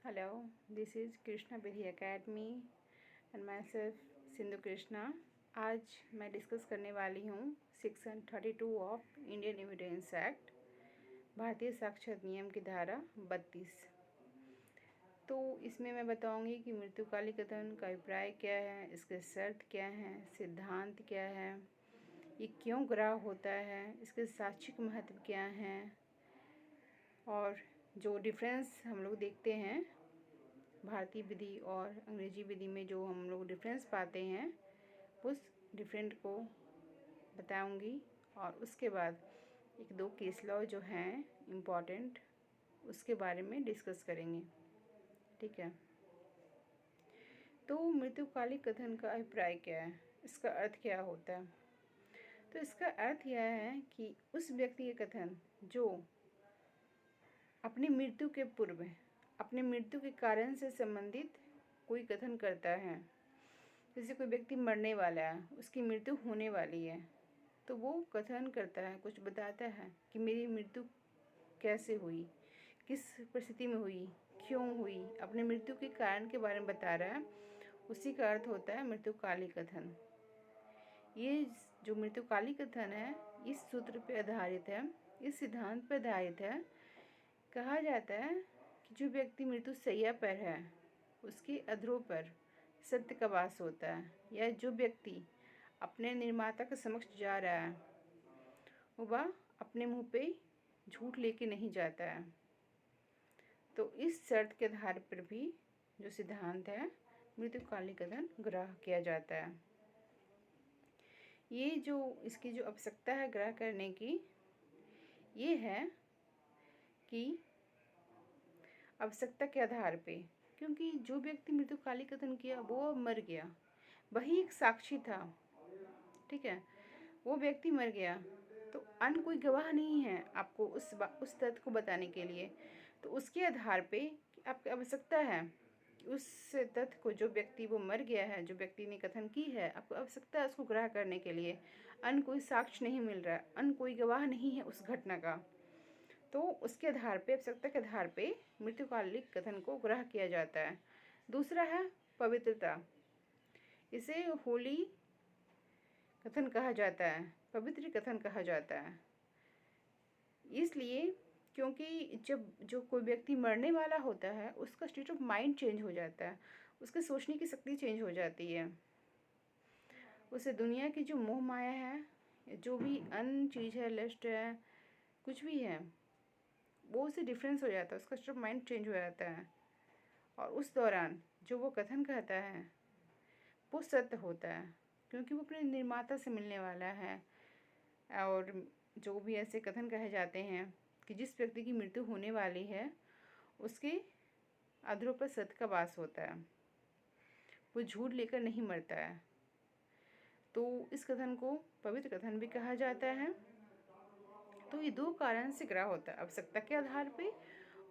Hello, this is Krishna Vidhi academy and my self Sindhu Krishna. आज मैं discuss करने वाली हूँ section 32 of Indian evidence act, भारतीय साक्ष्य अधिनियम की धारा 32। तो इसमें मैं बताऊँगी कि मृत्युकालिक कथन का अभिप्राय क्या है, इसके शर्त क्या हैं, सिद्धांत क्या है, ये क्यों ग्राह्य होता है, इसके साक्षिक महत्व क्या हैं, और जो डिफरेंस हम लोग देखते हैं भारतीय विधि और अंग्रेजी विधि में, जो हम लोग डिफरेंस पाते हैं, उस डिफरेंट को बताऊंगी। और उसके बाद एक दो केस लॉ जो हैं इम्पॉर्टेंट, उसके बारे में डिस्कस करेंगे। ठीक है। तो मृत्युकालिक कथन का अभिप्राय क्या है, इसका अर्थ क्या होता है? तो इसका अर्थ यह है कि उस व्यक्ति के कथन जो अपनी मृत्यु के पूर्व अपने मृत्यु के कारण से संबंधित कोई कथन करता है। जैसे कोई व्यक्ति मरने वाला है, उसकी मृत्यु होने वाली है, तो वो कथन करता है, कुछ बताता है कि मेरी मृत्यु कैसे हुई, किस परिस्थिति में हुई, क्यों हुई, अपने मृत्यु के कारण के बारे में बता रहा है। उसी का अर्थ होता है मृत्युकालिक कथन। ये जो मृत्युकालिक कथन है, इस सूत्र पर आधारित है, इस सिद्धांत पर आधारित है। कहा जाता है कि जो व्यक्ति मृत्यु शैया पर है, उसके अधरों पर सत्य का वास होता है, या जो व्यक्ति अपने निर्माता के समक्ष जा रहा है, वह अपने मुंह पे झूठ लेके नहीं जाता है। तो इस शर्त के आधार पर भी जो सिद्धांत है, मृत्युकालिक कथन ग्राह्य किया जाता है। ये जो इसकी जो आवश्यकता है ग्राह्य करने की, ये है कि आवश्यकता के आधार पे, क्योंकि जो व्यक्ति मृत्युकालिक कथन किया वो मर गया, वही एक साक्षी था। ठीक है, वो व्यक्ति मर गया, तो अन्य कोई गवाह नहीं है आपको उस तथ्य को बताने के लिए। तो उसके आधार पे आपकी आवश्यकता है कि उस तथ्य को, जो व्यक्ति वो मर गया है, जो व्यक्ति ने कथन की है, आपको आवश्यकता है उसको ग्राह्य करने के लिए। अन्य कोई साक्ष्य नहीं मिल रहा है, अन्य कोई गवाह नहीं है उस घटना का, तो उसके आधार पे, आवश्यकता के आधार पे मृत्युकालिक कथन को ग्राह्य किया जाता है। दूसरा है पवित्रता। इसे होली कथन कहा जाता है, पवित्र कथन कहा जाता है। इसलिए क्योंकि जब जो कोई व्यक्ति मरने वाला होता है, उसका स्टेट ऑफ माइंड चेंज हो जाता है, उसके सोचने की शक्ति चेंज हो जाती है। उसे दुनिया की जो मोह माया है, जो भी अन्य चीज़ है, लस्ट है, कुछ भी है, वो उससे डिफरेंस हो जाता है, उसका स्टेट ऑफ माइंड चेंज हो जाता है। और उस दौरान जो वो कथन कहता है वो सत्य होता है, क्योंकि वो अपने निर्माता से मिलने वाला है। और जो भी ऐसे कथन कहे जाते हैं कि जिस व्यक्ति की मृत्यु होने वाली है, उसके अधरों पर सत्य का वास होता है, वो झूठ लेकर नहीं मरता है। तो इस कथन को पवित्र कथन भी कहा जाता है। तो ये दो कारण से ग्राह्य होता है, आवश्यकता के आधार पे,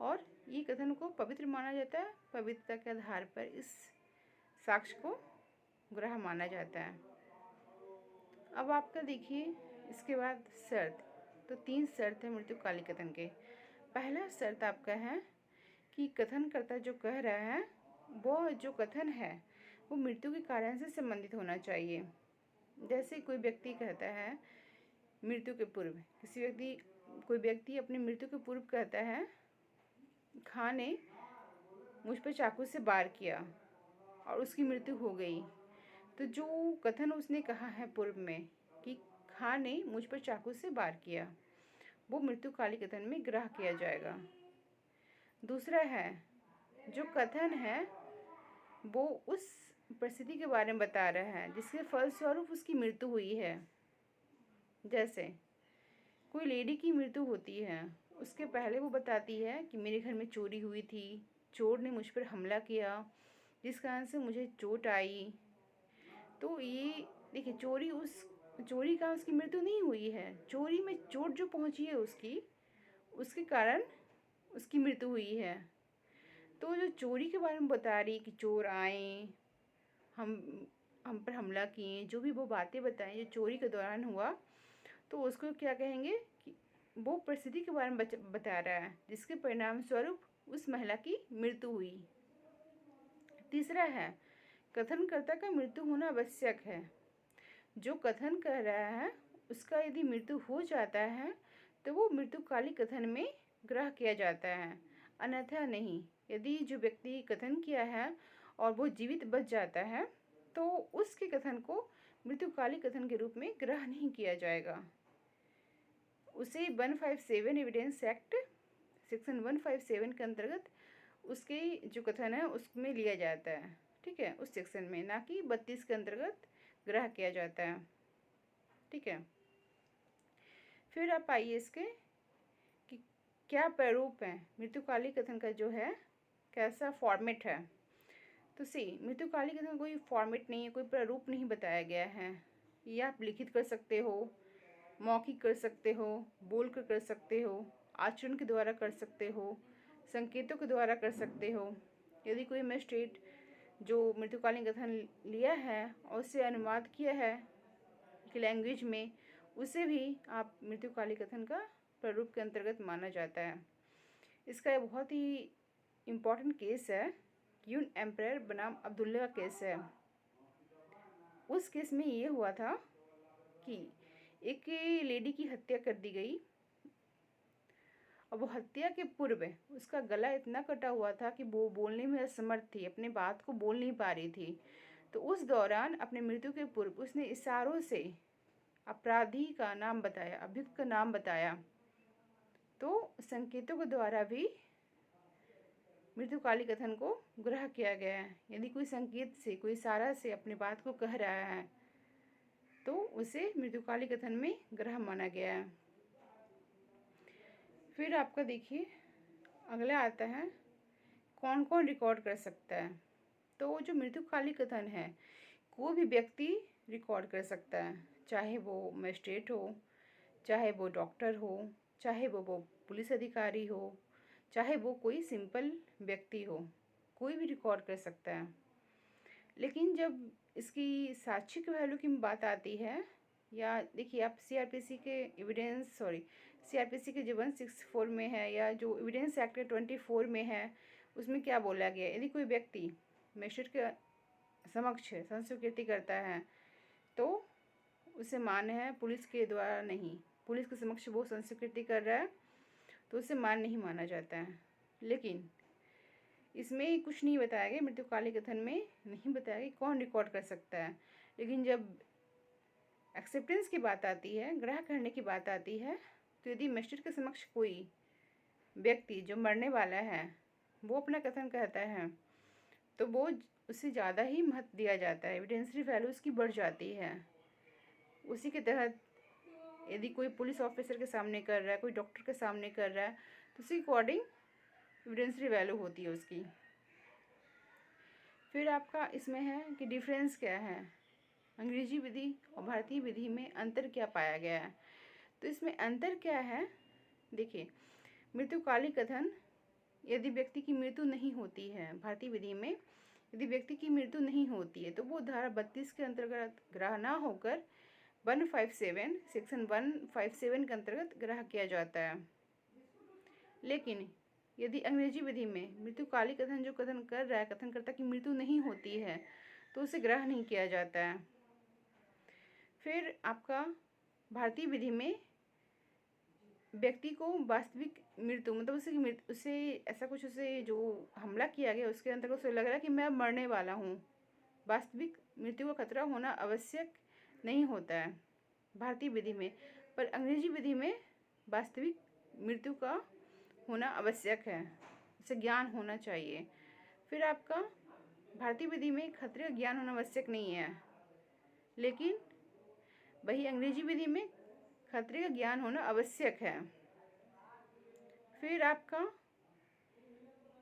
और ये कथन को पवित्र माना जाता है, पवित्रता के आधार पर इस साक्ष्य को ग्राह्य माना जाता है। अब आपका देखिए इसके बाद शर्त। तो 3 शर्त है मृत्युकालिक कथन के। पहला शर्त आपका है कि कथनकर्ता जो कह रहा है, वो जो कथन है वो मृत्यु के कारण से संबंधित होना चाहिए। जैसे कोई व्यक्ति कहता है मृत्यु के पूर्व, कोई व्यक्ति अपनी मृत्यु के पूर्व कहता है, खां ने मुझ पर चाकू से वार किया और उसकी मृत्यु हो गई। तो जो कथन उसने कहा है पूर्व में कि खां ने मुझ पर चाकू से वार किया, वो मृत्युकालिक कथन में ग्राह्य किया जाएगा। दूसरा है, जो कथन है वो उस परिस्थिति के बारे में बता रहा है जिसके फलस्वरूप उसकी मृत्यु हुई है। जैसे कोई लेडी की मृत्यु होती है, उसके पहले वो बताती है कि मेरे घर में चोरी हुई थी, चोर ने मुझ पर हमला किया जिस कारण से मुझे चोट आई। तो ये देखिए, चोरी का उसकी मृत्यु नहीं हुई है, चोरी में चोट जो पहुंची है उसके कारण उसकी मृत्यु हुई है। तो जो चोरी के बारे में बता रही कि चोर आए, हम हम पर हमला किए, जो भी वो बातें बताएं जो चोरी के दौरान हुआ, तो उसको क्या कहेंगे कि वो परिस्थिति के बारे में बता रहा है जिसके परिणाम स्वरूप उस महिला की मृत्यु हुई। तीसरा है, कथनकर्ता का मृत्यु होना आवश्यक है। जो कथन कर रहा है उसका यदि मृत्यु हो जाता है तो वो मृत्युकालिक कथन में ग्रह किया जाता है, अन्यथा नहीं। यदि जो व्यक्ति कथन किया है और वो जीवित बच जाता है तो उसके कथन को मृत्युकालिक कथन के रूप में ग्रह नहीं किया जाएगा। उसे 157 एविडेंस एक्ट सेक्शन 157 के अंतर्गत उसके जो कथन है उसमें लिया जाता है, ठीक है, उस सेक्शन में, ना कि 32 के अंतर्गत ग्रह किया जाता है, ठीक है। फिर आप आइए इसके कि क्या प्रारूप है मृत्युकालिक कथन का, जो है कैसा फॉर्मेट है। तो मृत्युकालिक कथन कोई फॉर्मेट नहीं है, कोई प्रारूप नहीं बताया गया है। ये आप लिखित कर सकते हो, मौखिक कर सकते हो, बोल कर सकते हो, आचरण के द्वारा कर सकते हो, संकेतों के द्वारा कर सकते हो। यदि कोई मजिस्ट्रेट जो मृत्युकालीन कथन लिया है और उसे अनुवाद किया है कि लैंग्वेज में, उसे भी आप मृत्युकालिक कथन का प्रारूप के अंतर्गत माना जाता है। इसका एक बहुत ही इम्पॉर्टेंट केस है, यून एम्पायर बनाम अब्दुल्ला का केस है। उस केस में ये हुआ था कि एक लेडी की हत्या कर दी गई और वो हत्या के पूर्व उसका गला इतना कटा हुआ था कि वो बोलने में असमर्थ थी, अपने बात को बोल नहीं पा रही थी। तो उस दौरान अपने मृत्यु के पूर्व उसने इशारों से अपराधी का नाम बताया, अभियुक्त का नाम बताया। तो संकेतों के द्वारा भी मृत्युकालिक कथन को ग्रह किया गया है। यदि कोई संकेत से, कोई इशारा से अपनी बात को कह रहा है तो उसे मृत्युकालिक कथन में ग्रह माना गया है। फिर आपका देखिए अगला आता है, कौन कौन रिकॉर्ड कर सकता है। तो जो मृत्युकालिक कथन है कोई भी व्यक्ति रिकॉर्ड कर सकता है, चाहे वो मजिस्ट्रेट हो, चाहे वो डॉक्टर हो, चाहे वो पुलिस अधिकारी हो, चाहे वो कोई सिंपल व्यक्ति हो, कोई भी रिकॉर्ड कर सकता है। लेकिन जब इसकी साक्ष्य की वैल्यू की बात आती है, या देखिए आप सीआरपीसी के जो 164 में है या जो एविडेंस एक्ट के 24 में है, उसमें क्या बोला गया, यदि कोई व्यक्ति मजिस्ट्रेट के समक्ष संस्वीकृति करता है तो उसे मान्य है, पुलिस के द्वारा नहीं, पुलिस के समक्ष वो संस्वीकृति कर रहा है तो उसे मान्य नहीं माना जाता है। लेकिन इसमें कुछ नहीं बताया गया, मृत्युकालिक कथन में नहीं बताया गया कौन रिकॉर्ड कर सकता है। लेकिन जब एक्सेप्टेंस की बात आती है, ग्रह करने की बात आती है, तो यदि मजिस्ट्रेट के समक्ष कोई व्यक्ति जो मरने वाला है वो अपना कथन कहता है तो वो उसे ज़्यादा ही महत्व दिया जाता है, एविडेंसरी वैल्यू उसकी बढ़ जाती है। उसी के तहत यदि कोई पुलिस ऑफिसर के सामने कर रहा है, कोई डॉक्टर के सामने कर रहा है, तो उसी अकॉर्डिंग एविडेंसरी वैल्यू होती है उसकी। फिर आपका इसमें है कि डिफरेंस क्या है, अंग्रेजी विधि और भारतीय विधि में अंतर क्या पाया गया है। तो इसमें अंतर क्या है, देखिए मृत्युकालिक कथन यदि व्यक्ति की मृत्यु नहीं होती है, भारतीय विधि में यदि व्यक्ति की मृत्यु नहीं होती है तो वो धारा 32 के अंतर्गत ग्रह ना होकर 157 सेक्शन 157 के अंतर्गत ग्रह किया जाता है। लेकिन यदि अंग्रेजी विधि में मृत्युकालिक कथन जो कथन कर रहा है, कथनकर्ता की मृत्यु नहीं होती है तो उसे ग्रह नहीं किया जाता है। फिर आपका भारतीय विधि में व्यक्ति को वास्तविक मृत्यु, मतलब उसे ऐसा कुछ, उसे जो हमला किया गया उसके अंतर्गत उसे लग रहा है कि मैं मरने वाला हूँ, वास्तविक मृत्यु का खतरा होना आवश्यक नहीं होता है भारतीय विधि में। पर अंग्रेजी विधि में वास्तविक मृत्यु का होना आवश्यक है, उसे ज्ञान होना चाहिए। फिर आपका भारतीय विधि में खतरे का ज्ञान होना आवश्यक नहीं है, लेकिन वही अंग्रेजी विधि में खतरे का ज्ञान होना आवश्यक है। फिर आपका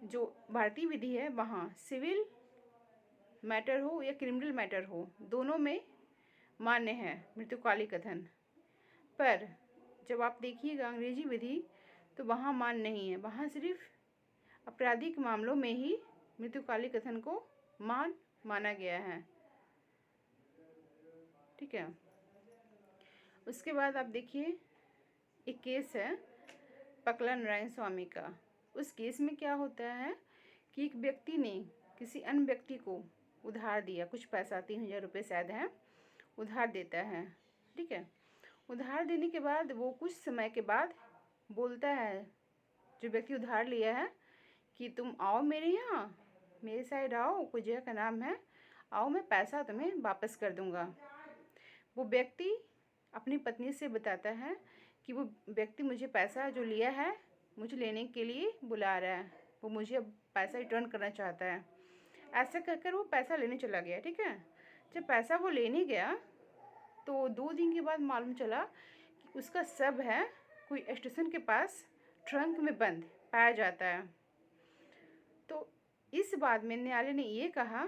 जो भारतीय विधि है वहाँ सिविल मैटर हो या क्रिमिनल मैटर हो, दोनों में मान्य है मृत्युकालिक कथन। पर जब आप देखिएगा अंग्रेजी विधि तो वहाँ मान्य नहीं है, वहाँ सिर्फ आपराधिक मामलों में ही मृत्युकालिक कथन को माना गया है, ठीक है। उसके बाद आप देखिए एक केस है पकला नारायण स्वामी का। उस केस में क्या होता है कि एक व्यक्ति ने किसी अन्य व्यक्ति को उधार दिया, कुछ पैसा 3000 रुपये शायद है, उधार देता है, ठीक है। उधार देने के बाद वो कुछ समय के बाद बोलता है, जो व्यक्ति उधार लिया है, कि तुम आओ मेरे यहाँ, मेरे साइड आओ, कोई जगह का नाम है, आओ मैं पैसा तुम्हें वापस कर दूँगा। वो व्यक्ति अपनी पत्नी से बताता है कि वो व्यक्ति मुझे पैसा जो लिया है मुझे लेने के लिए बुला रहा है, वो मुझे अब पैसा रिटर्न करना चाहता है। ऐसा कहकर वो पैसा लेने चला गया, ठीक है। जब पैसा वो लेने गया तो 2 दिन के बाद मालूम चला कि उसका शव है कोई स्टेशन के पास ट्रंक में बंद पाया जाता है। तो इस बात में न्यायालय ने ये कहा,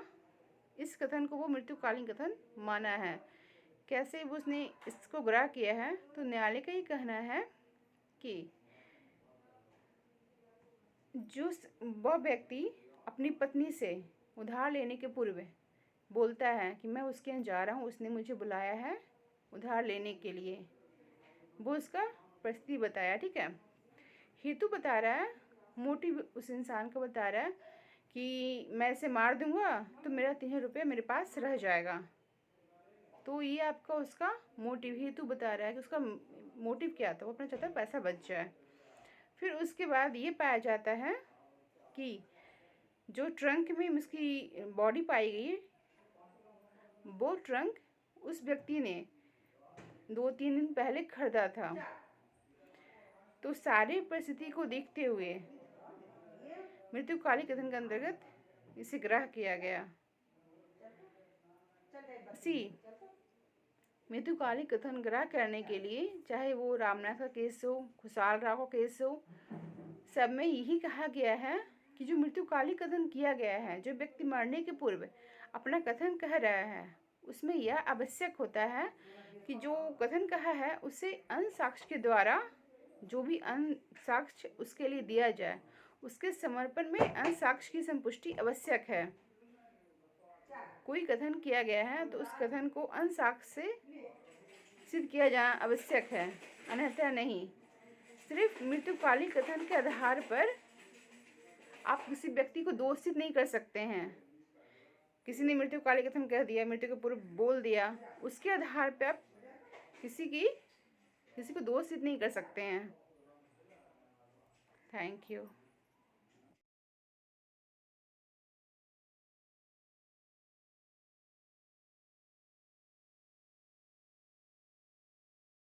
इस कथन को वो मृत्युकालीन कथन माना है। कैसे वो उसने इसको ग्रह किया है, तो न्यायालय का ये कहना है कि जो वह व्यक्ति अपनी पत्नी से उधार लेने के पूर्व बोलता है कि मैं उसके यहाँ जा रहा हूँ, उसने मुझे बुलाया है उधार लेने के लिए, वो उसका परिस्थिति बताया, ठीक है। हेतु बता रहा है, मोटिव उस इंसान का बता रहा है कि मैं इसे मार दूंगा तो मेरा 3000 रुपये मेरे पास रह जाएगा। तो ये आपका उसका मोटिव, हेतु बता रहा है कि उसका मोटिव क्या था, वो अपना चाहता है पैसा बच जाए। फिर उसके बाद ये पाया जाता है कि जो ट्रंक में उसकी बॉडी पाई गई, वो ट्रंक उस व्यक्ति ने 2-3 दिन पहले खरीदा था। तो सारी परिस्थिति को देखते हुए मृत्युकालीन कथन के अंतर्गत इसे ग्रह किया गया। मृत्युकालीन कथन ग्रह करने के लिए, चाहे वो रामनाथ का केस हो, खुशहाल राव का केस हो, सब में यही कहा गया है कि जो मृत्युकालीन कथन किया गया है, जो व्यक्ति मरने के पूर्व अपना कथन कह रहा है, उसमें यह आवश्यक होता है कि जो कथन कहा है उसे अन्य साक्ष्य के द्वारा, जो भी अन्य साक्ष्य उसके लिए दिया जाए, उसके समर्पण में अन्य साक्ष्य की संपुष्टि आवश्यक है। कोई कथन किया गया है तो उस कथन को अन्य साक्ष्य से सिद्ध किया जाना आवश्यक है, अन्यथा नहीं। सिर्फ मृत्युकालीन कथन के आधार पर आप किसी व्यक्ति को दोषित नहीं कर सकते हैं। किसी ने मृत्युकालीन कथन कह दिया, मृत्यु के पूर्व बोल दिया, उसके आधार पर आप किसी को दोषित नहीं कर सकते हैं। Thank you.